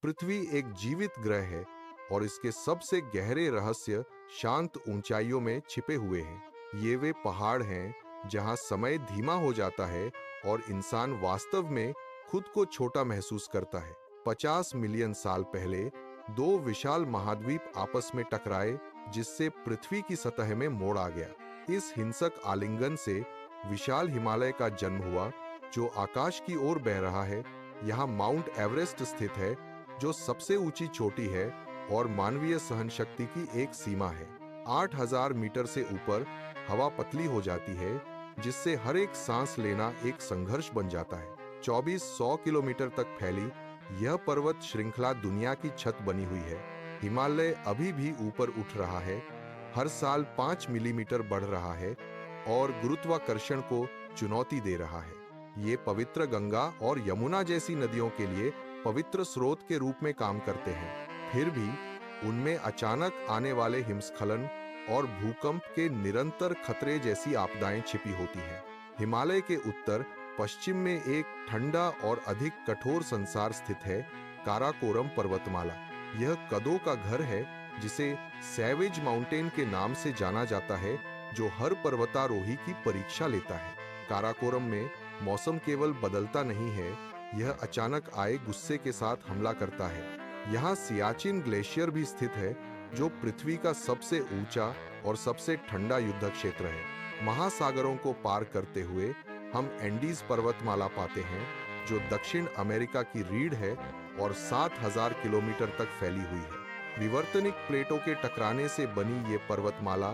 पृथ्वी एक जीवित ग्रह है और इसके सबसे गहरे रहस्य शांत ऊंचाइयों में छिपे हुए हैं। ये वे पहाड़ हैं जहां समय धीमा हो जाता है और इंसान वास्तव में खुद को छोटा महसूस करता है। 50 मिलियन साल पहले दो विशाल महाद्वीप आपस में टकराए, जिससे पृथ्वी की सतह में मोड़ आ गया। इस हिंसक आलिंगन से विशाल हिमालय का जन्म हुआ, जो आकाश की ओर बह रहा है। यहाँ माउंट एवरेस्ट स्थित है, जो सबसे ऊंची चोटी है और मानवीय सहन शक्ति की एक सीमा है। 8000 मीटर से ऊपर हवा पतली हो जाती है, जिससे हर एक सांस लेना एक संघर्ष बन जाता है। 2400 किलोमीटर तक फैली यह पर्वत श्रृंखला दुनिया की छत बनी हुई है। हिमालय अभी भी ऊपर उठ रहा है, हर साल 5 मिलीमीटर बढ़ रहा है और गुरुत्वाकर्षण को चुनौती दे रहा है। ये पवित्र गंगा और यमुना जैसी नदियों के लिए पवित्र स्रोत के रूप में काम करते हैं। फिर भी उनमें अचानक आने वाले हिमस्खलन और भूकंप के निरंतर खतरे जैसी आपदाएं छिपी होती हैं। हिमालय के उत्तर पश्चिम में एक ठंडा और अधिक कठोर संसार स्थित है, काराकोरम पर्वतमाला। यह कदों का घर है, जिसे सैवेज माउंटेन के नाम से जाना जाता है, जो हर पर्वतारोही की परीक्षा लेता है। काराकोरम में मौसम केवल बदलता नहीं है, यह अचानक आए गुस्से के साथ हमला करता है। यहाँ सियाचिन ग्लेशियर भी स्थित है, जो पृथ्वी का सबसे ऊंचा और सबसे ठंडा युद्ध क्षेत्र है। महासागरों को पार करते हुए हम एंडीज पर्वतमाला पाते हैं, जो दक्षिण अमेरिका की रीढ़ है और 7000 किलोमीटर तक फैली हुई है। विवर्तनिक प्लेटों के टकराने से बनी ये पर्वतमाला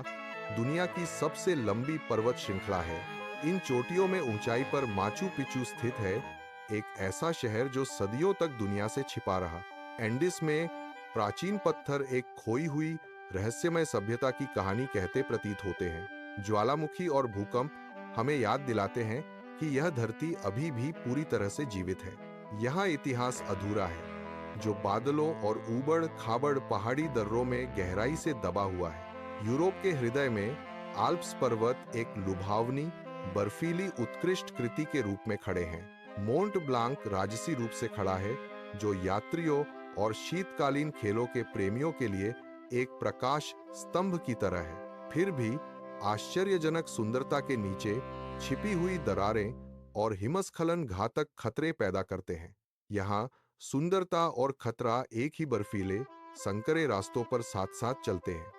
दुनिया की सबसे लंबी पर्वत श्रृंखला है। इन चोटियों में ऊंचाई पर माचू पिचू स्थित है, एक ऐसा शहर जो सदियों तक दुनिया से छिपा रहा। एंडीज में प्राचीन पत्थर एक खोई हुई रहस्यमय सभ्यता की कहानी कहते प्रतीत होते हैं। ज्वालामुखी और भूकंप हमें याद दिलाते हैं कि यह धरती अभी भी पूरी तरह से जीवित है। यहाँ इतिहास अधूरा है, जो बादलों और ऊबड़ खाबड़ पहाड़ी दर्रों में गहराई से दबा हुआ है। यूरोप के हृदय में आल्प्स पर्वत एक लुभावनी बर्फीली उत्कृष्ट कृति के रूप में खड़े हैं। मोंट ब्लांक राजसी रूप से खड़ा है, जो यात्रियों और शीतकालीन खेलों के प्रेमियों के लिए एक प्रकाश स्तंभ की तरह है। फिर भी आश्चर्यजनक सुंदरता के नीचे छिपी हुई दरारें और हिमस्खलन घातक खतरे पैदा करते हैं। यहाँ सुंदरता और खतरा एक ही बर्फीले संकरे रास्तों पर साथ साथ चलते हैं।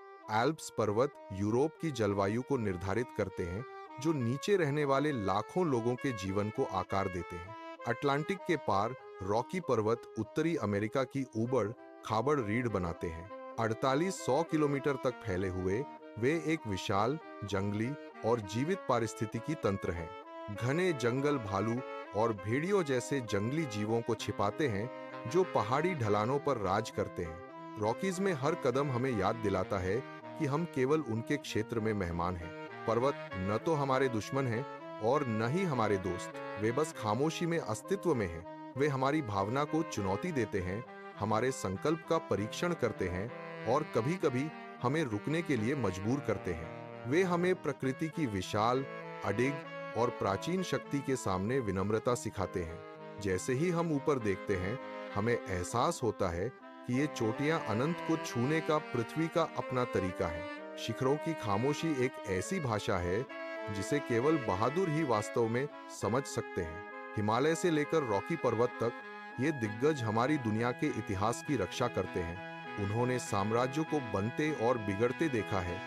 एल्प्स पर्वत यूरोप की जलवायु को निर्धारित करते हैं, जो नीचे रहने वाले लाखों लोगों के जीवन को आकार देते हैं। अटलांटिक के पार रॉकी पर्वत उत्तरी अमेरिका की ऊबड़ खाबड़ रीढ़ बनाते हैं। 4800 किलोमीटर तक फैले हुए वे एक विशाल जंगली और जीवित पारिस्थितिकी तंत्र हैं। घने जंगल भालू और भेड़ियों जैसे जंगली जीवों को छिपाते हैं, जो पहाड़ी ढलानों पर राज करते हैं। रॉकीज में हर कदम हमें याद दिलाता है कि हम केवल उनके क्षेत्र में मेहमान हैं। पर्वत न तो हमारे दुश्मन हैं और न ही हमारे दोस्त, वे बस खामोशी में अस्तित्व में हैं। वे हमारी भावना को चुनौती देते हैं, हमारे संकल्प का परीक्षण करते हैं और कभी-कभी हमें रुकने के लिए मजबूर करते हैं। वे हमें प्रकृति की विशाल, अडिग और प्राचीन शक्ति के सामने विनम्रता सिखाते हैं। जैसे ही हम ऊपर देखते हैं, हमें एहसास होता है कि ये चोटियां अनंत को छूने का पृथ्वी का अपना तरीका है। शिखरों की खामोशी एक ऐसी भाषा है जिसे केवल बहादुर ही वास्तव में समझ सकते हैं। हिमालय से लेकर रॉकी पर्वत तक ये दिग्गज हमारी दुनिया के इतिहास की रक्षा करते हैं। उन्होंने साम्राज्यों को बनते और बिगड़ते देखा है,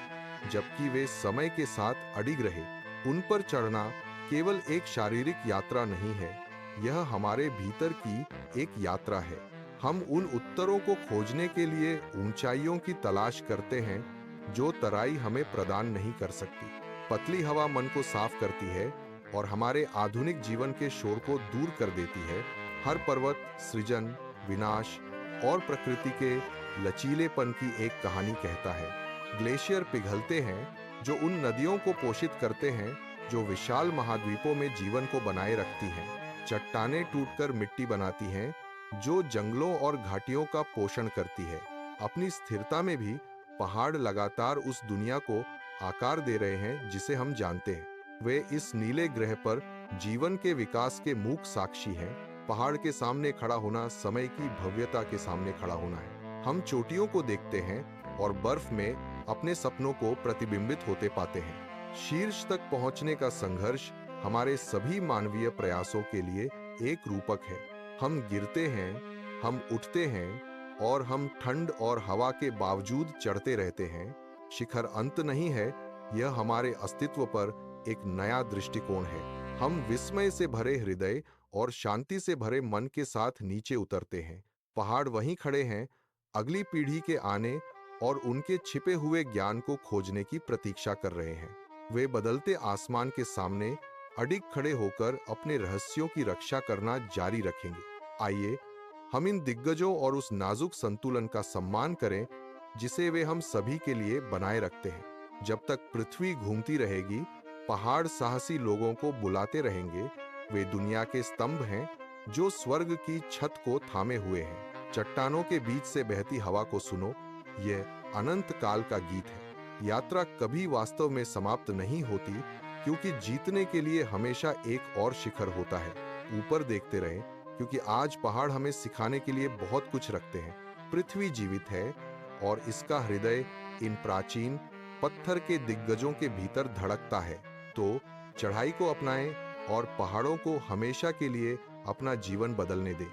जबकि वे समय के साथ अडिग रहे। उन पर चढ़ना केवल एक शारीरिक यात्रा नहीं है, यह हमारे भीतर की एक यात्रा है। हम उन उत्तरों को खोजने के लिए ऊंचाइयों की तलाश करते हैं, जो तराई हमें प्रदान नहीं कर सकती। पतली हवा मन को साफ करती है और हमारे आधुनिक जीवन के शोर को दूर कर देती है। हर पर्वत सृजन, विनाश और प्रकृति के लचीलेपन की एक कहानी कहता है। ग्लेशियर पिघलते हैं, जो उन नदियों को पोषित करते हैं जो विशाल महाद्वीपों में जीवन को बनाए रखती हैं। चट्टानें टूटकर मिट्टी बनाती हैं, जो जंगलों और घाटियों का पोषण करती है। अपनी स्थिरता में भी पहाड़ लगातार उस दुनिया को आकार दे रहे हैं जिसे हम जानते हैं। वे इस नीले ग्रह पर जीवन के विकास के मूक साक्षी हैं, पहाड़ के सामने खड़ा होना समय की भव्यता के सामने खड़ा होना है। हम चोटियों को देखते हैं और बर्फ में अपने सपनों को प्रतिबिंबित होते पाते हैं। शीर्ष तक पहुंचने का संघर्ष हमारे सभी मानवीय प्रयासों के लिए एक रूपक है। हम गिरते हैं, हम उठते हैं और हम ठंड और हवा के बावजूद चढ़ते रहते हैं। शिखर अंत नहीं है, यह हमारे अस्तित्व पर एक नया दृष्टिकोण है। हम विस्मय से भरे हृदय और शांति से भरे मन के साथ नीचे उतरते हैं। पहाड़ वहीं खड़े हैं, अगली पीढ़ी के आने और उनके छिपे हुए ज्ञान को खोजने की प्रतीक्षा कर रहे हैं। वे बदलते आसमान के सामने अडिग खड़े होकर अपने रहस्यों की रक्षा करना जारी रखेंगे। आइए हम इन दिग्गजों और उस नाजुक संतुलन का सम्मान करें जिसे वे हम सभी के लिए बनाए रखते हैं। जब तक पृथ्वी घूमती रहेगी, पहाड़ साहसी लोगों को बुलाते रहेंगे। वे दुनिया के स्तंभ हैं जो स्वर्ग की छत को थामे हुए हैं। चट्टानों के बीच से बहती हवा को सुनो, यह अनंत काल का गीत है। यात्रा कभी वास्तव में समाप्त नहीं होती, क्योंकि जीतने के लिए हमेशा एक और शिखर होता है। ऊपर देखते रहें, क्योंकि आज पहाड़ हमें सिखाने के लिए बहुत कुछ रखते हैं। पृथ्वी जीवित है और इसका हृदय इन प्राचीन पत्थर के दिग्गजों के भीतर धड़कता है। तो चढ़ाई को अपनाएं और पहाड़ों को हमेशा के लिए अपना जीवन बदलने दें।